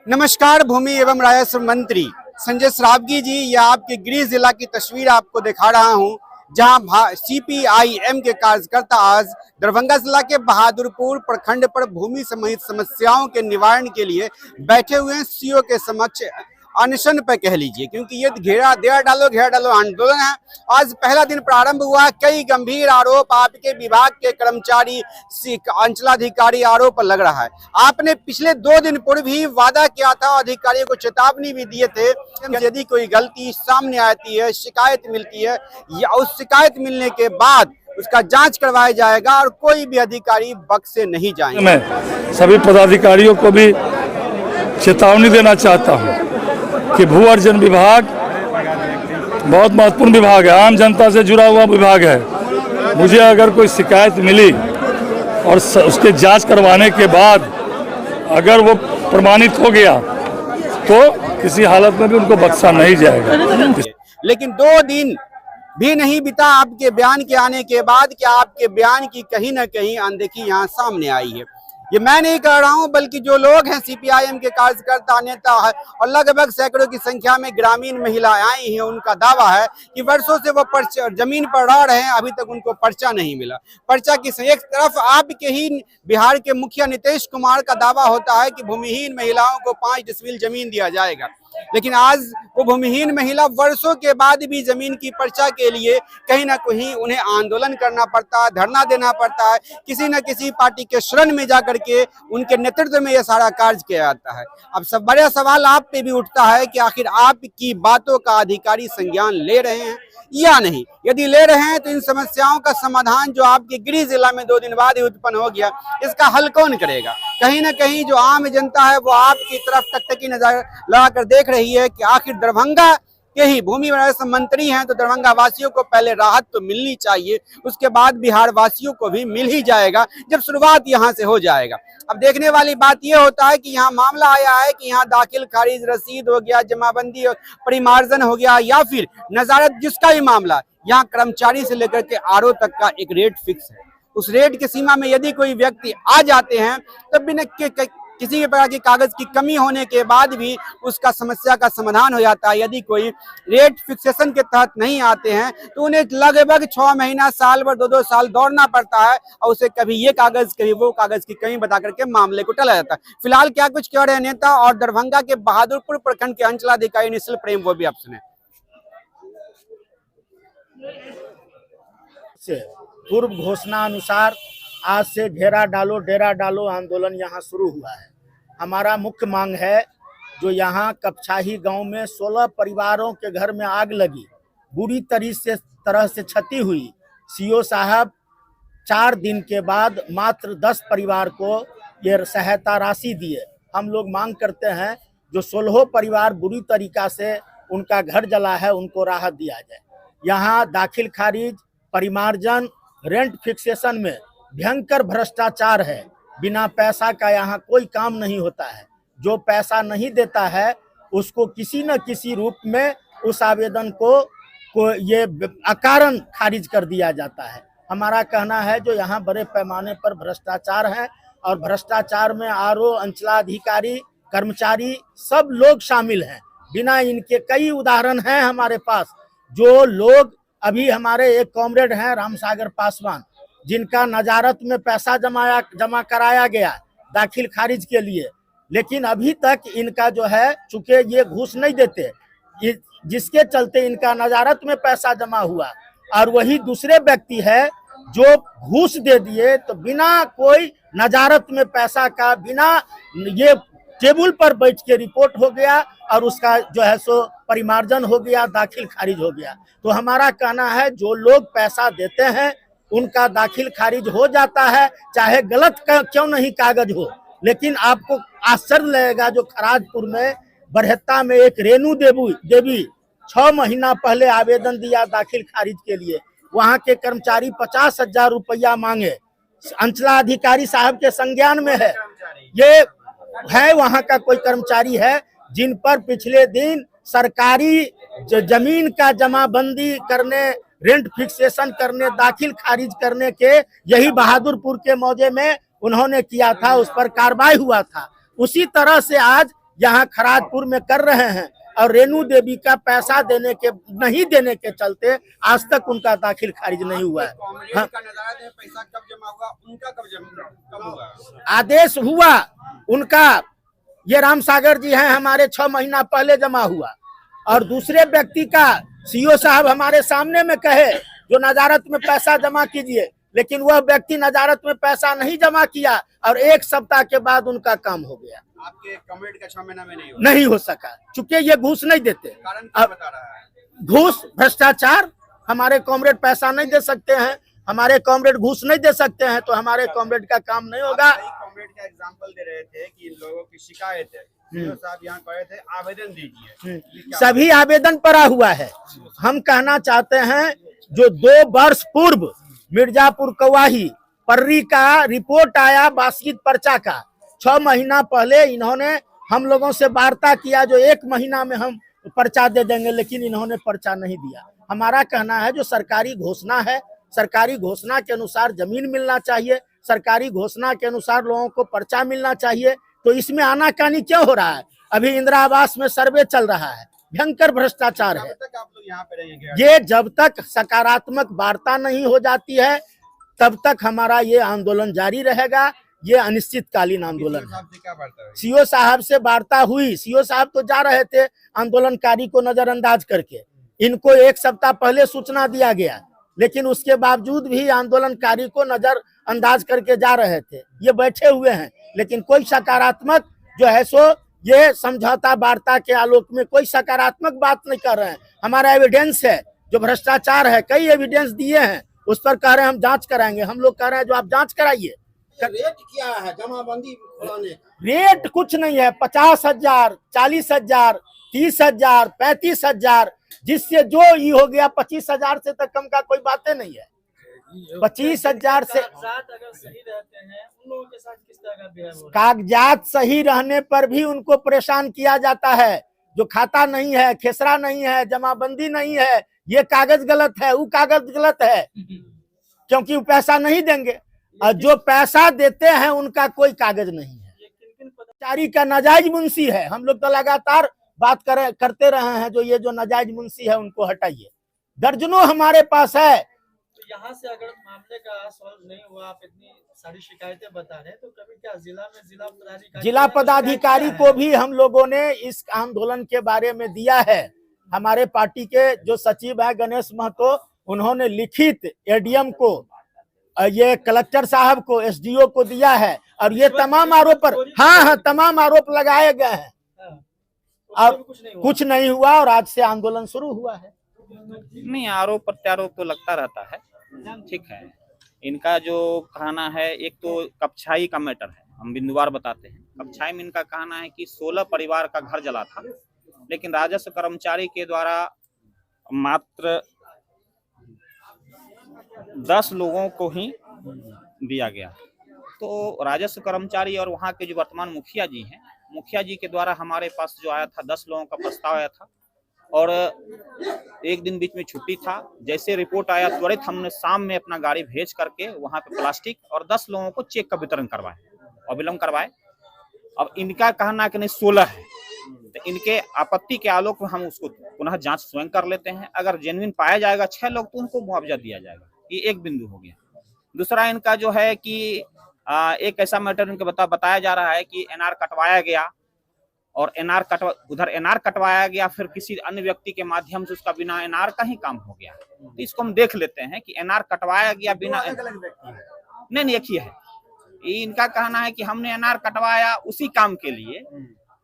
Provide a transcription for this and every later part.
नमस्कार। भूमि एवं राजस्व मंत्री संजय सरावगी जी, यह आपके गृह जिला की तस्वीर आपको दिखा रहा हूं, जहां सीपीआईएम के कार्यकर्ता आज दरभंगा जिला के बहादुरपुर प्रखंड पर भूमि संबंधित समस्याओं के निवारण के लिए बैठे हुए हैं। सीओ के समक्ष अनशन पर कह लीजिए, क्योंकि ये घेरा डालो आंदोलन है। आज पहला दिन प्रारंभ हुआ। कई गंभीर आरोप आपके विभाग के कर्मचारी, अंचलाधिकारी आरोप लग रहा है। आपने पिछले 2 दिन पूर्व ही वादा किया था, अधिकारियों को चेतावनी भी दिए थे, यदि कोई गलती सामने आती है, शिकायत मिलती है, या उस शिकायत मिलने के बाद उसका जांच करवाया जाएगा और कोई भी अधिकारी बख्शे नहीं जाएंगे। मैं सभी पदाधिकारियों को भी चेतावनी देना चाहता हूं कि भू अर्जन विभाग बहुत महत्वपूर्ण विभाग है, आम जनता से जुड़ा हुआ विभाग है। मुझे अगर कोई शिकायत मिली और उसके जांच करवाने के बाद अगर वो प्रमाणित हो गया तो किसी हालत में भी उनको बख्शा नहीं जाएगा। लेकिन 2 दिन भी नहीं बीता आपके बयान के आने के बाद कि आपके बयान की कहीं ना कहीं अनदेखी यहाँ सामने आई है। ये मैं नहीं कह रहा हूं, बल्कि जो लोग हैं सीपीआईएम के कार्यकर्ता, नेता है और लगभग सैकड़ों की संख्या में ग्रामीण महिलाएं आई हैं, उनका दावा है कि वर्षों से वो जमीन पर रह रहे हैं, अभी तक उनको पर्चा नहीं मिला। पर्चा की एक तरफ आपके ही बिहार के मुखिया नीतीश कुमार का दावा होता है कि भूमिहीन महिलाओं को 5 डिसमिल जमीन दिया जाएगा, लेकिन आज वो भूमिहीन महिला वर्षों के बाद भी जमीन की पर्चा के लिए कहीं ना कहीं उन्हें आंदोलन करना पड़ता है, धरना देना पड़ता है, किसी न किसी पार्टी के शरण में जाकर के उनके नेतृत्व में यह सारा कार्य किया जाता है। अब सब बड़ा सवाल आप पे भी उठता है कि आखिर आपकी बातों का अधिकारी संज्ञान ले रहे हैं या नहीं। यदि ले रहे हैं तो इन समस्याओं का समाधान जो आपके गृह जिला में 2 दिन बाद ही उत्पन्न हो गया, इसका हल कौन करेगा? कहीं ना कहीं जो आम जनता है वो आपकी तरफ टकटकी नजर लगाकर देख रही है कि आखिर दरभंगा के ही भूमि राजस्व मंत्री हैं, तो दरभंगा वासियों को पहले राहत तो मिलनी चाहिए, उसके बाद बिहार वासियों को भी मिल ही जाएगा जब शुरुआत यहाँ से हो जाएगा। अब देखने वाली बात यह होता है कि यहाँ मामला आया है कि यहाँ दाखिल खारिज, रसीद हो गया, जमाबंदी, परिमार्जन हो गया, या फिर नजारत, जिसका भी मामला, यहाँ कर्मचारी से लेकर के आरओ तक का एक रेट फिक्स है। उस रेट की सीमा में यदि कोई व्यक्ति आ जाते हैं तब बिना किसी भी प्रकार की कागज की कमी होने के बाद भी उसका समस्या का समाधान हो जाता है। यदि कोई रेट फिक्सेशन के तहत नहीं आते हैं तो उन्हें लगभग 6 महीना, साल भर, 2-2 साल दौड़ना पड़ता है और उसे कभी ये कागज कभी वो कागज की कमी बता करके मामले को टला जाता है। फिलहाल क्या कुछ कह रहे हैं नेता और दरभंगा के बहादुरपुर प्रखंड के अंचलाधिकारी निश्चल प्रेम, वो भी आप सुने। पूर्व घोषणा अनुसार आज से घेरा डालो डेरा डालो आंदोलन यहाँ शुरू हुआ है। हमारा मुख्य मांग है, जो यहाँ कपछाही गांव में 16 परिवारों के घर में आग लगी, बुरी तरह से क्षति हुई। सीओ साहब 4 दिन के बाद मात्र 10 परिवार को ये सहायता राशि दिए। हम लोग मांग करते हैं जो 16 परिवार बुरी तरीका से उनका घर जला है, उनको राहत दिया जाए। यहाँ दाखिल खारिज, परिमार्जन, रेंट फिक्सेशन में भयंकर भ्रष्टाचार है। बिना पैसा का यहाँ कोई काम नहीं होता है। जो पैसा नहीं देता है उसको किसी न किसी रूप में उस आवेदन को ये अकारण खारिज कर दिया जाता है। हमारा कहना है जो यहाँ बड़े पैमाने पर भ्रष्टाचार है और भ्रष्टाचार में आरओ, अंचलाधिकारी, कर्मचारी सब लोग शामिल हैं। बिना इनके कई उदाहरण हैं हमारे पास। जो लोग अभी हमारे एक कॉमरेड हैं रामसागर पासवान, जिनका नजारत में पैसा जमा कराया गया दाखिल खारिज के लिए, लेकिन अभी तक इनका जो है, चूंकि ये घूस नहीं देते, जिसके चलते इनका नजारत में पैसा जमा हुआ, और वही दूसरे व्यक्ति है जो घूस दे दिए, तो बिना कोई नजारत में पैसा का, बिना ये टेबल पर बैठ के रिपोर्ट हो गया और उसका जो है सो परिमार्जन हो गया, दाखिल खारिज हो गया। तो हमारा कहना है जो लोग पैसा देते हैं उनका दाखिल खारिज हो जाता है, चाहे गलत क्यों नहीं कागज हो। लेकिन आपको आश्चर्य लगेगा, जो खराजपुर में बरहत्ता में एक रेणु देवी 6 महीना पहले आवेदन दिया दाखिल खारिज के लिए, वहां के कर्मचारी 50,000 रुपया मांगे। अंचलाधिकारी साहब के संज्ञान में है, ये है वहां का कोई कर्मचारी है जिन पर पिछले दिन सरकारी जमीन का जमाबंदी करने, रेंट फिक्सेशन करने, दाखिल खारिज करने के यही बहादुरपुर के मौजे में उन्होंने किया था, उस पर कार्रवाई हुआ था। उसी तरह से आज यहाँ खराजपुर में कर रहे हैं और रेणु देवी का पैसा नहीं देने के चलते आज तक उनका दाखिल खारिज नहीं हुआ है। हाँ। पैसा कब जमा हुआ, उनका कब हुआ? आदेश हुआ उनका, ये राम सागर जी हैं, हमारे 6 महीना पहले जमा हुआ, और दूसरे व्यक्ति का सीओ साहब हमारे सामने में कहे जो नजारत में पैसा जमा कीजिए, लेकिन वह व्यक्ति नजारत में पैसा नहीं जमा किया और 1 सप्ताह के बाद उनका काम हो गया। आपके कॉमरेड का 6 महीना में नहीं हो सका, चूंकि ये घूस नहीं देते। कारण क्या बता रहा है? घूस, भ्रष्टाचार। हमारे कॉमरेड पैसा नहीं दे सकते हैं, हमारे कॉमरेड घूस नहीं दे सकते हैं, तो हमारे कॉमरेड का काम नहीं होगा। कॉमरेड का एग्जांपल दे रहे थे कि इन लोगों की शिकायत है, साहब यहाँ कहे थे आवेदन दीजिए, सभी आवेदन पड़ा हुआ है। हम कहना चाहते हैं जो 2 वर्ष पूर्व मिर्जापुर कवाही पर्री का रिपोर्ट आया बास्किट पर्चा का, 6 महीना पहले इन्होंने हम लोगों से वार्ता किया जो 1 महीना में हम पर्चा दे देंगे, लेकिन इन्होंने पर्चा नहीं दिया। हमारा कहना है जो सरकारी घोषणा है, सरकारी घोषणा के अनुसार जमीन मिलना चाहिए, सरकारी घोषणा के अनुसार लोगों को पर्चा मिलना चाहिए, तो इसमें आनाकानी क्यों हो रहा है? अभी इंदिरा आवास में सर्वे चल रहा है, भयंकर भ्रष्टाचार है। आप लोग यहाँ पे रहेंगे? ये जब तक सकारात्मक वार्ता नहीं हो जाती है तब तक हमारा ये आंदोलन जारी रहेगा। ये अनिश्चितकालीन आंदोलन है। सीओ साहब से वार्ता हुई, सीओ साहब तो जा रहे थे आंदोलनकारी को नजरअंदाज करके, इनको 1 सप्ताह पहले सूचना दिया गया, लेकिन उसके बावजूद भी आंदोलनकारी को नजरअंदाज करके जा रहे थे। ये बैठे हुए हैं, लेकिन कोई सकारात्मक जो है सो ये समझौता वार्ता के आलोक में कोई सकारात्मक बात नहीं कर रहे हैं। हमारा एविडेंस है जो भ्रष्टाचार है, कई एविडेंस दिए हैं, उस पर कह रहे हैं हम जांच कराएंगे। हम लोग कह रहे हैं जो आप जांच कराइए। रेट क्या है जमाबंदी खोलाने? रेट कुछ नहीं है, 50,000, 40,000, 30,000, 35,000, जिससे जो ये हो गया 25,000 से तक कम का कोई बातें नहीं है। 25,000 से अगर सही रहते हैं उन लोगों के साथ किस तरह का व्यवहार हो रहा है? कागजात सही रहने पर भी उनको परेशान किया जाता है। जो खाता नहीं है, खेसरा नहीं है, जमाबंदी नहीं है, ये कागज गलत है, वो कागज गलत है, क्योंकि वो पैसा नहीं देंगे, और जो पैसा देते हैं उनका कोई कागज नहीं है। कर्मचारी का नाजायज मुंशी है। हम लोग तो लगातार बात करते रहे हैं जो ये जो नाजायज मुंशी है उनको हटाइए। दर्जनों हमारे पास है। तो यहाँ से अगर मामले का सॉल्व नहीं हुआ, आप इतनी सारी शिकायतें बता रहे हैं, तो कभी क्या जिला पदाधिकारी को भी हम लोगों ने इस आंदोलन के बारे में दिया है। हमारे पार्टी के जो सचिव है गणेश महतो, उन्होंने लिखित एडीएम को, ये कलेक्टर साहब को, एसडीओ को दिया है, और ये तमाम आरोप पर हाँ तमाम आरोप लगाए गए हैं। अब कुछ नहीं हुआ और आज से आंदोलन शुरू हुआ है। नहीं, आरोप प्रत्यारोप तो लगता रहता है, ठीक है। इनका जो कहना है, एक तो कपछाई का मैटर है, हम बिंदुवार बताते हैं। कपछाई में इनका कहना है कि 16 परिवार का घर जला था, लेकिन राजस्व कर्मचारी के द्वारा मात्र 10 लोगों को ही दिया गया। तो राजस्व कर्मचारी और वहाँ के जो वर्तमान मुखिया जी हैं, मुखिया जी के द्वारा हमारे पास जो आया था 10 लोगों का प्रस्ताव आया था, और एक दिन बीच में छुट्टी था। जैसे रिपोर्ट आया तुरंत हमने शाम में अपना गाड़ी भेज करके वहाँ पे प्लास्टिक और 10 लोगों को चेक का वितरण करवाए, अविलंब करवाए। अब इनका कहना कि नहीं 16 है, तो इनके आपत्ति के आलोक में हम उसको पुनः जांच स्वयं कर लेते हैं। अगर जेन्युइन पाया जाएगा 6 लोग तो उनको मुआवजा दिया जाएगा। ये एक बिंदु हो गया। दूसरा इनका जो है कि एक ऐसा मैटर इनके बताया जा रहा है कि एनआर कटवाया गया, और उधर एनआर कटवाया गया, फिर किसी अन्य व्यक्ति के माध्यम से उसका बिना एनआर का ही काम हो गया। तो इसको हम देख लेते हैं कि एनआर कटवाया गया बिना, नहीं एक ही है। इनका कहना है कि हमने एनआर कटवाया उसी काम के लिए,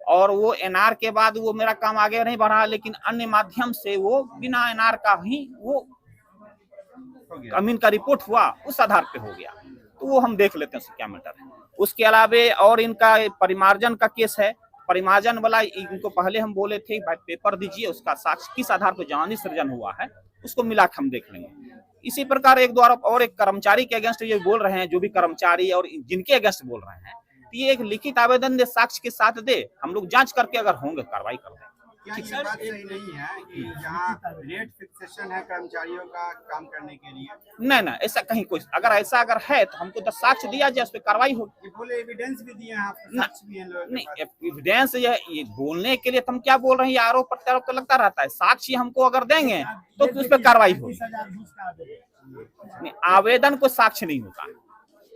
और वो एनआर के बाद वो मेरा काम आगे नहीं बढ़ा, लेकिन अन्य माध्यम से वो बिना एनआर का ही वो अमीन का रिपोर्ट हुआ, उस आधार पे हो गया। तो वो हम देख लेते हैं क्या मैटर है। उसके अलावे और इनका परिमार्जन का केस है। परिमार्जन वाला इनको पहले हम बोले थे भाई पेपर दीजिए, उसका साक्ष्य किस आधार पर जानी सृजन हुआ है उसको मिला के हम देख लेंगे। इसी प्रकार एक द्वारा और एक कर्मचारी के अगेंस्ट ये बोल रहे हैं, जो भी कर्मचारी और जिनके अगेंस्ट बोल रहे हैं, तो ये एक लिखित आवेदन दे, साक्ष्य के साथ दे, हम लोग जांच करके अगर होंगे कार्रवाई कर दें। क्या ये बात सही नहीं है कि जहाँ रेट फिक्सेशन है कर्मचारियों का काम करने के लिए? नहीं ना, ऐसा कहीं कोई अगर है तो हमको 10 साक्ष्य दिया जाए, उस पर कार्रवाई होगी। ये बोले एविडेंस भी दिए हैं आपको, साक्ष्य भी हैं लोगों के नहीं, पास। एविडेंस ये बोलने के लिए तो हम क्या बोल रहे हैं, ये आरोप प्रत्यारोप तो लगता रहता है। साक्षी हमको अगर देंगे तो उस पर कार्रवाई होगी। नहीं, आवेदन को साक्ष्य नहीं होता।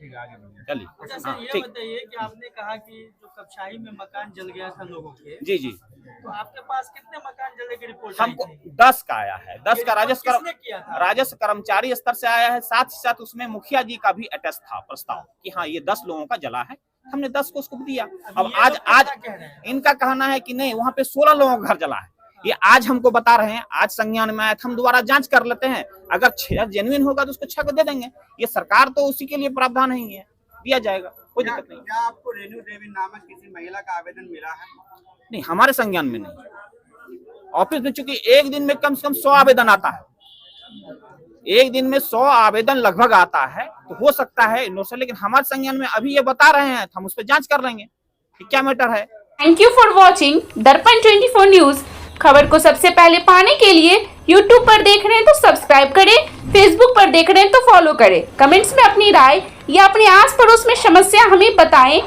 ठीक है, आगे बढ़िए। चलिए, अच्छा हाँ, सर, ये ठीक। बताइए कि आपने कहा कि जो कपशाही में मकान जल गया था लोगों के, जी जी, तो आपके पास कितने मकान जलने की रिपोर्ट हमको आई थी? 10 का आया है। 10 का किसने किया था? राजस्व कर्मचारी स्तर से आया है। साथ ही साथ उसमें मुखिया जी का भी अटैच था प्रस्ताव कि हाँ ये 10 लोगों का जला है। हमने 10 को उसको दिया। अब ये आज लोग क्या आज कह रहे हैं? इनका कहना है कि नहीं, वहाँ पे 16 लोगों का घर जला है। ये आज हमको बता रहे हैं, आज संज्ञान में आया था, हम दोबारा जांच कर लेते हैं। अगर 6 जेन्युइन होगा तो उसको 6 को दे देंगे। ये सरकार तो उसी के लिए प्रावधान नहीं है, दिया जाएगा, कोई दिक्कत नहीं। क्या आपको रेणु देवी नामक किसी महिला का आवेदन मिला है? नहीं, हमारे संज्ञान में नहीं। ऑफिस में चूंकि एक दिन में कम से कम 100 आवेदन आता है, एक दिन में 100 आवेदन लगभग आता है, तो हो सकता है इनसे, लेकिन हमारे संज्ञान में अभी ये बता रहे हैं, हम उस पर जांच कर लेंगे कि क्या मैटर है। थैंक यू फॉर वॉचिंग दर्पण 24 न्यूज। खबर को सबसे पहले पाने के लिए यूट्यूब पर देख रहे हैं तो सब्सक्राइब करें, फेसबुक पर देख रहे हैं तो फॉलो करें। कमेंट्स में अपनी राय या अपने आस पड़ोस में समस्या हमें बताएं।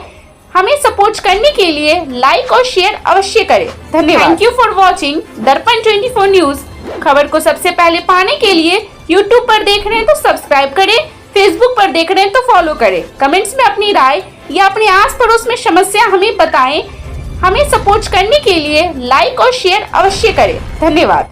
हमें सपोर्ट करने के लिए लाइक और शेयर अवश्य करें। धन्यवाद। थैंक यू फॉर वॉचिंग दर्पण 24 न्यूज। खबर को सबसे पहले पाने के लिए यूट्यूब पर देख रहे हैं तो सब्सक्राइब करें, फेसबुक पर देख रहे हैं तो फॉलो करें। कमेंट्स में अपनी राय या अपने आस पड़ोस में समस्या हमें बताएं। हमें सपोर्ट करने के लिए लाइक और शेयर अवश्य करें। धन्यवाद।